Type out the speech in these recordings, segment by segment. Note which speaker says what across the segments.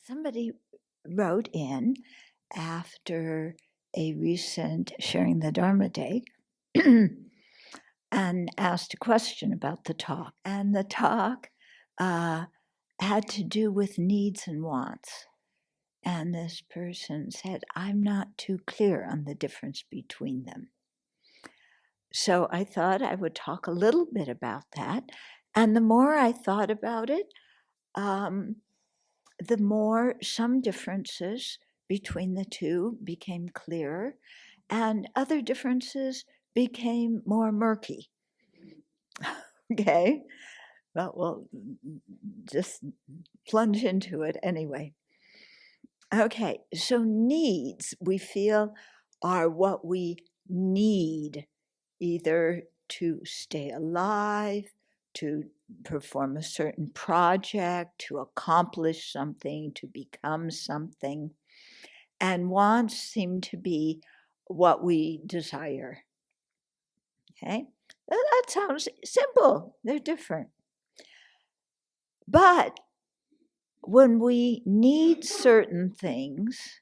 Speaker 1: Somebody wrote in after a recent Sharing the Dharma Day and asked a question about the talk. And the talk had to do with needs and wants. And this person said, I'm not too clear on the difference between them. So I thought I would talk a little bit about that. And the more I thought about it, the more some differences between the two became clearer, and other differences became more murky. Okay, well, we'll just plunge into it anyway. Okay, so needs, we feel, are what we need either to stay alive, to perform a certain project, to accomplish something, to become something. And wants seem to be what we desire. Okay? That sounds simple. They're different. But when we need certain things,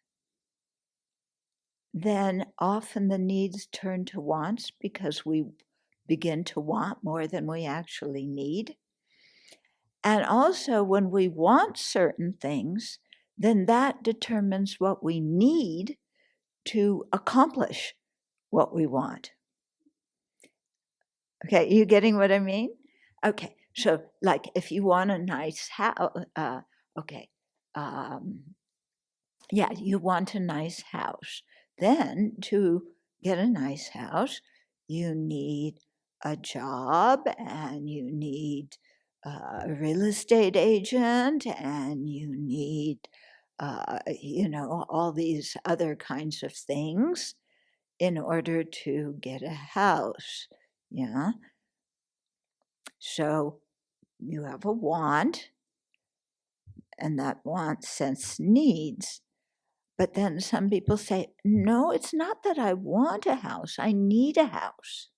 Speaker 1: then often the needs turn to wants because we begin to want more than we actually need. And also, when we want certain things, then that determines what we need to accomplish what we want. Okay, you getting what I mean? Okay, so like if you want a nice house, you want a nice house. Then to get a nice house, you need a job and you need a real estate agent and you need, all these other kinds of things in order to get a house. Yeah. So you have a want, and that want sets needs. But then some people say, no, it's not that I want a house, I need a house.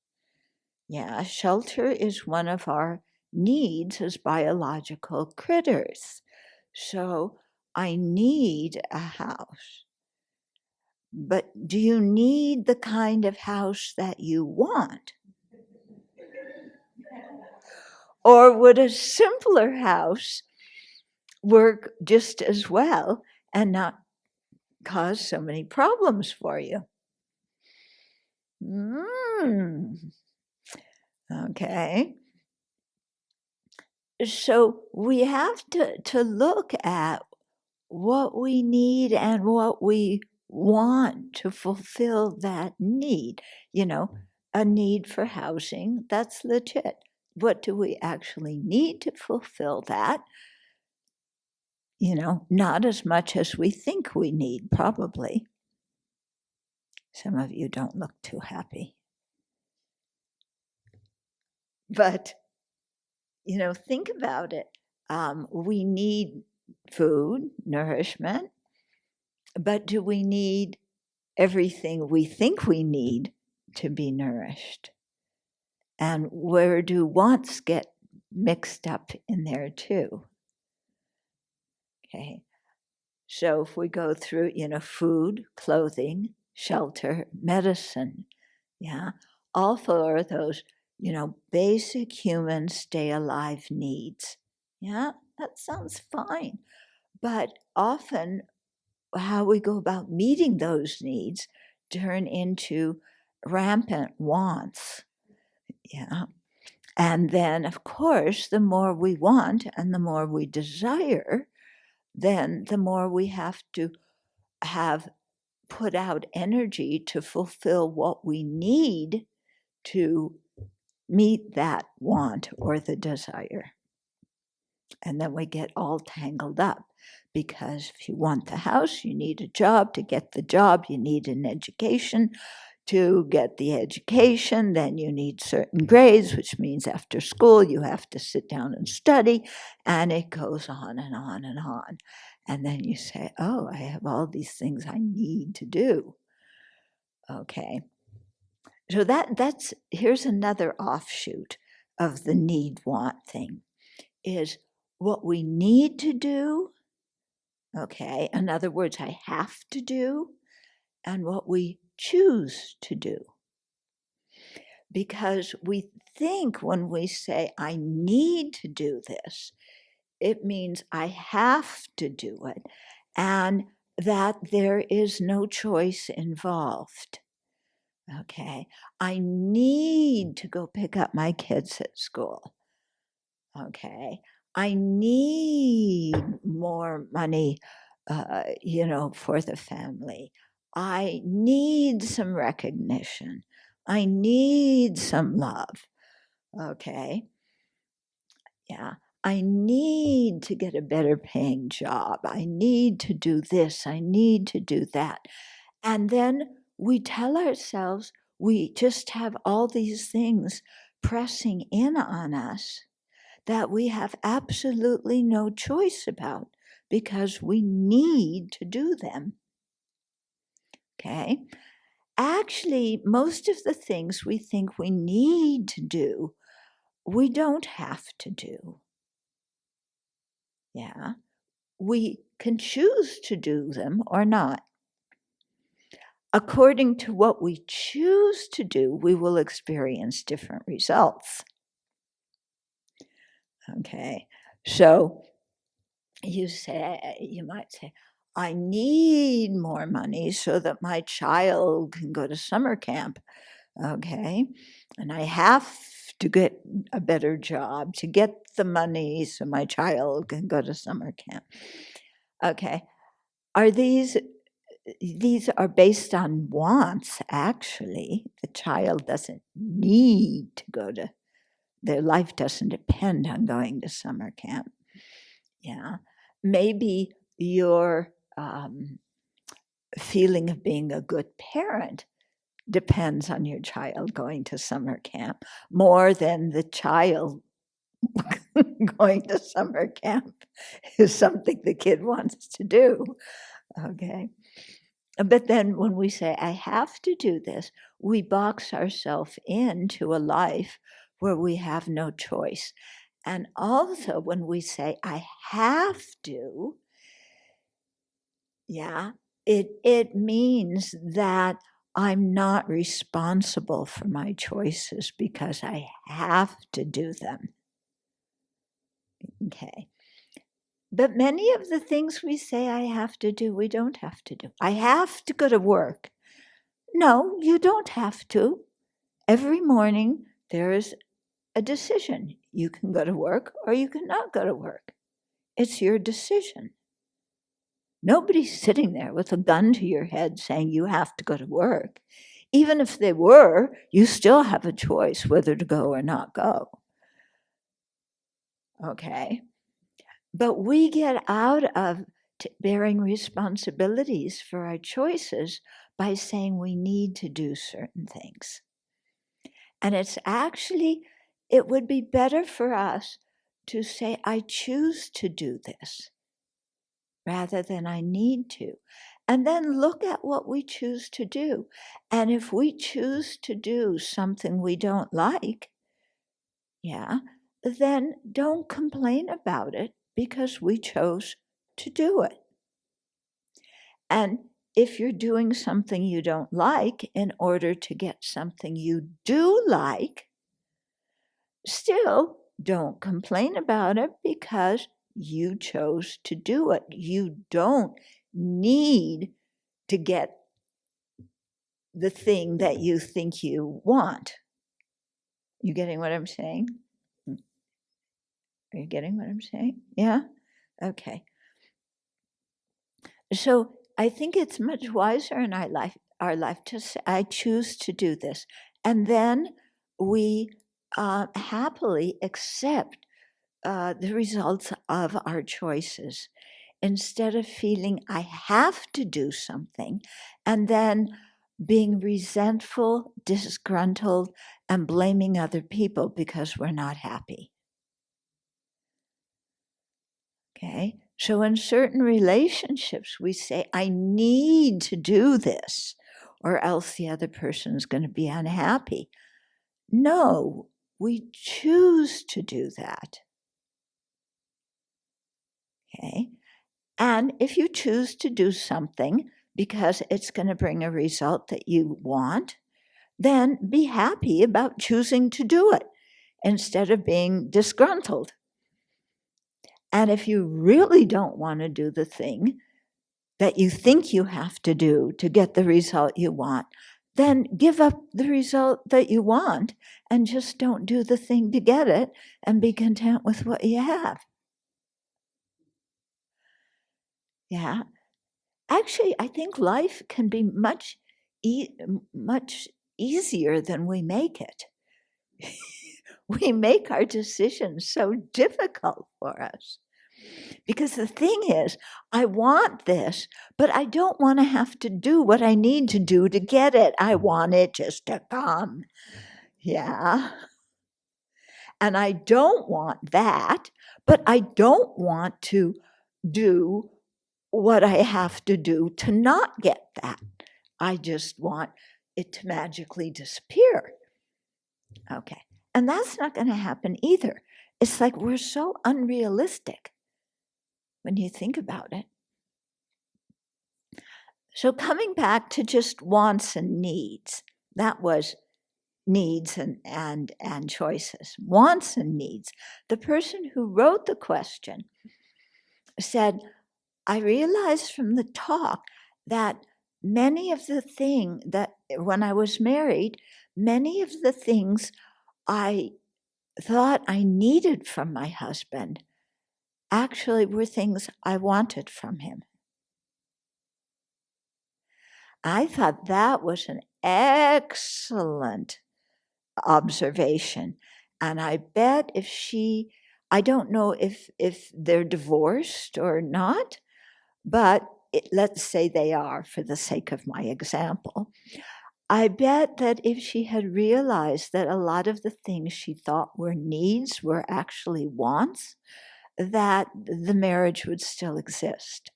Speaker 1: Yeah, shelter is one of our needs as biological critters. So I need a house. But do you need the kind of house that you want? Or would a simpler house work just as well and not cause so many problems for you? Okay. So we have to look at what we need and what we want to fulfill that need. A need for housing, that's legit. What do we actually need to fulfill that? Not as much as we think we need, probably. Some of you don't look too happy. But, think about it. We need food, nourishment, but do we need everything we think we need to be nourished? And where do wants get mixed up in there too? Okay. So if we go through, food, clothing, shelter, medicine, all four of those, basic human stay alive needs. Yeah, that sounds fine. But often how we go about meeting those needs turn into rampant wants. Yeah. And then, of course, the more we want and the more we desire, then the more we have to have put out energy to fulfill what we need to meet that want or the desire. And then we get all tangled up because if you want the house, you need a job. To get the job, you need an education. To get the education, then you need certain grades, which means after school you have to sit down and study, and it goes on and on and on. And then you say, oh, I have all these things I need to do. Okay. So here's another offshoot of the need-want thing, is what we need to do, Okay, in other words, I have to do, and what we choose to do. Because we think when we say, I need to do this, it means I have to do it, and that there is no choice involved. Okay, I need to go pick up my kids at school. Okay, I need more money, for the family. I need some recognition. I need some love. Okay, yeah. I need to get a better paying job. I need to do this. I need to do that. And then we tell ourselves we just have all these things pressing in on us that we have absolutely no choice about because we need to do them. Okay? Actually, most of the things we think we need to do, we don't have to do. Yeah? We can choose to do them or not. According to what we choose to do, we will experience different results. Okay, so you might say, I need more money so that my child can go to summer camp. Okay, and I have to get a better job to get the money so my child can go to summer camp. Okay, are these are based on wants, actually. The child doesn't need to go to, their life doesn't depend on going to summer camp. Yeah. Maybe your feeling of being a good parent depends on your child going to summer camp more than the child going to summer camp is something the kid wants to do. Okay. But then when we say, I have to do this, we box ourselves into a life where we have no choice. And also when we say, I have to, yeah, it means that I'm not responsible for my choices because I have to do them. Okay. But many of the things we say I have to do, we don't have to do. I have to go to work. No, you don't have to. Every morning there is a decision. You can go to work or you cannot go to work. It's your decision. Nobody's sitting there with a gun to your head saying you have to go to work. Even if they were, you still have a choice whether to go or not go. Okay? But we get out of bearing responsibilities for our choices by saying we need to do certain things. And it would be better for us to say, I choose to do this, rather than I need to. And then look at what we choose to do. And if we choose to do something we don't like, yeah, then don't complain about it because we chose to do it. And if you're doing something you don't like in order to get something you do like, still don't complain about it because you chose to do it. You don't need to get the thing that you think you want. You getting what I'm saying? Are you getting what I'm saying? Yeah? Okay. So I think it's much wiser in our life to say, I choose to do this. And then we happily accept the results of our choices instead of feeling I have to do something and then being resentful, disgruntled, and blaming other people because we're not happy. Okay? So in certain relationships, we say, I need to do this, or else the other person's going to be unhappy. No, we choose to do that. Okay? And if you choose to do something because it's going to bring a result that you want, then be happy about choosing to do it instead of being disgruntled. And if you really don't want to do the thing that you think you have to do to get the result you want, then give up the result that you want and just don't do the thing to get it and be content with what you have. Yeah. Actually, I think life can be much easier than we make it. We make our decisions so difficult for us. Because the thing is, I want this, but I don't want to have to do what I need to do to get it. I want it just to come. Yeah. And I don't want that, but I don't want to do what I have to do to not get that. I just want it to magically disappear. Okay. And that's not going to happen either. It's like we're so unrealistic when you think about it. So coming back to just wants and needs, that was needs and choices. Wants and needs. The person who wrote the question said, I realized from the talk that many of the things that when I was married, many of the things I thought I needed from my husband actually were things I wanted from him. I thought that was an excellent observation. And I bet I don't know if they're divorced or not, but let's say they are for the sake of my example. I bet that if she had realized that a lot of the things she thought were needs were actually wants, that the marriage would still exist.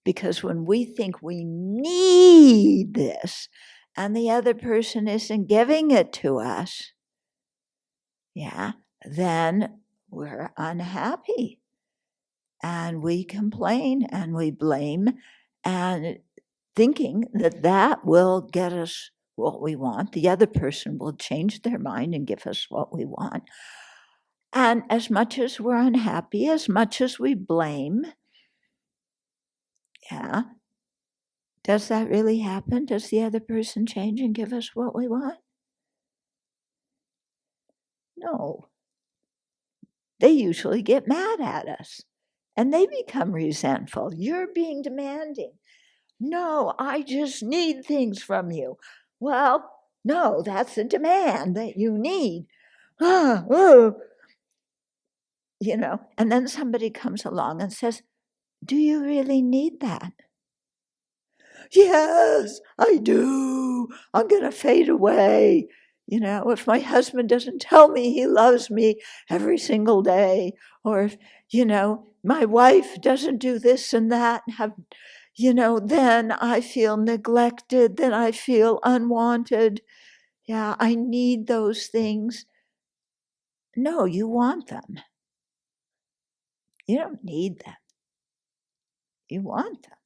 Speaker 1: Because when we think we need this and the other person isn't giving it to us, yeah, then we're unhappy. And we complain and we blame and thinking that that will get us what we want. The other person will change their mind and give us what we want. And as much as we're unhappy, as much as we blame, yeah, does that really happen? Does the other person change and give us what we want? No. They usually get mad at us and they become resentful. You're being demanding. No, I just need things from you. Well, no, that's a demand that you need. And then somebody comes along and says, do you really need that? Yes, I do. I'm going to fade away. If my husband doesn't tell me he loves me every single day, or if, my wife doesn't do this and that, then I feel neglected, then I feel unwanted. Yeah, I need those things. No, you want them. You don't need them. You want them.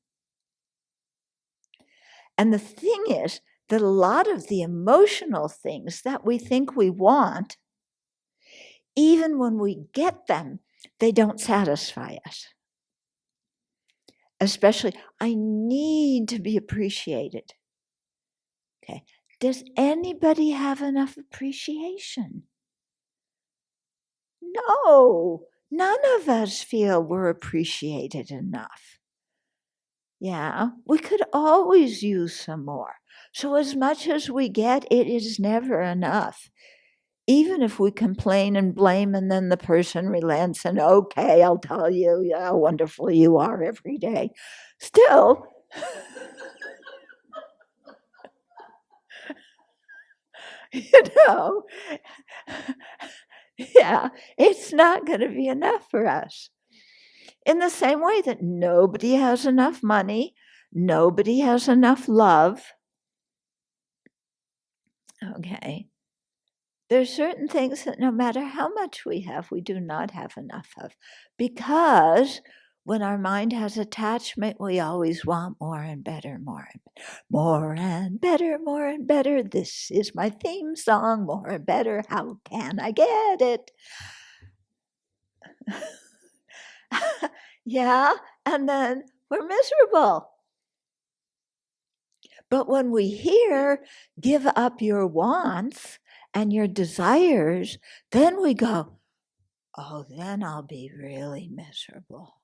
Speaker 1: And the thing is that a lot of the emotional things that we think we want, even when we get them, they don't satisfy us. Especially, I need to be appreciated. Okay. Does anybody have enough appreciation? No, none of us feel we're appreciated enough. Yeah, we could always use some more. So as much as we get, it is never enough. Even if we complain and blame and then the person relents and, okay, I'll tell you how wonderful you are every day. Still, you yeah, it's not going to be enough for us. In the same way that nobody has enough money, nobody has enough love. Okay. There's certain things that no matter how much we have, we do not have enough of because when our mind has attachment, we always want more and better, more and more and better, more and better. This is my theme song, more and better. How can I get it? Yeah, and then we're miserable. But when we hear, give up your wants and your desires, then we go, oh, then I'll be really miserable.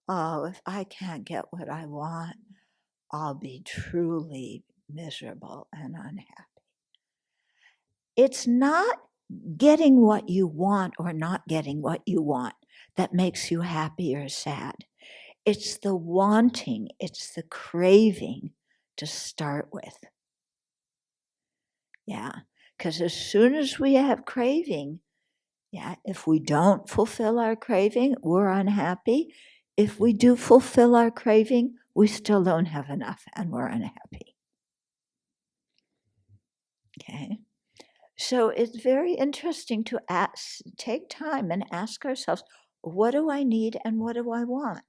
Speaker 1: Oh, if I can't get what I want, I'll be truly miserable and unhappy. It's not getting what you want or not getting what you want that makes you happy or sad. It's the wanting, it's the craving to start with. Yeah, because as soon as we have craving, yeah, if we don't fulfill our craving, we're unhappy. If we do fulfill our craving, we still don't have enough and we're unhappy. Okay. So it's very interesting to take time and ask ourselves, what do I need and what do I want?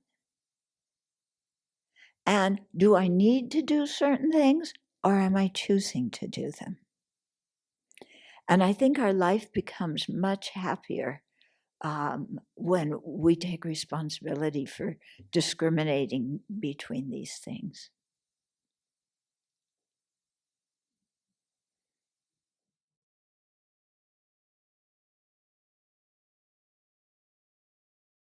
Speaker 1: And do I need to do certain things or am I choosing to do them? And I think our life becomes much happier when we take responsibility for discriminating between these things.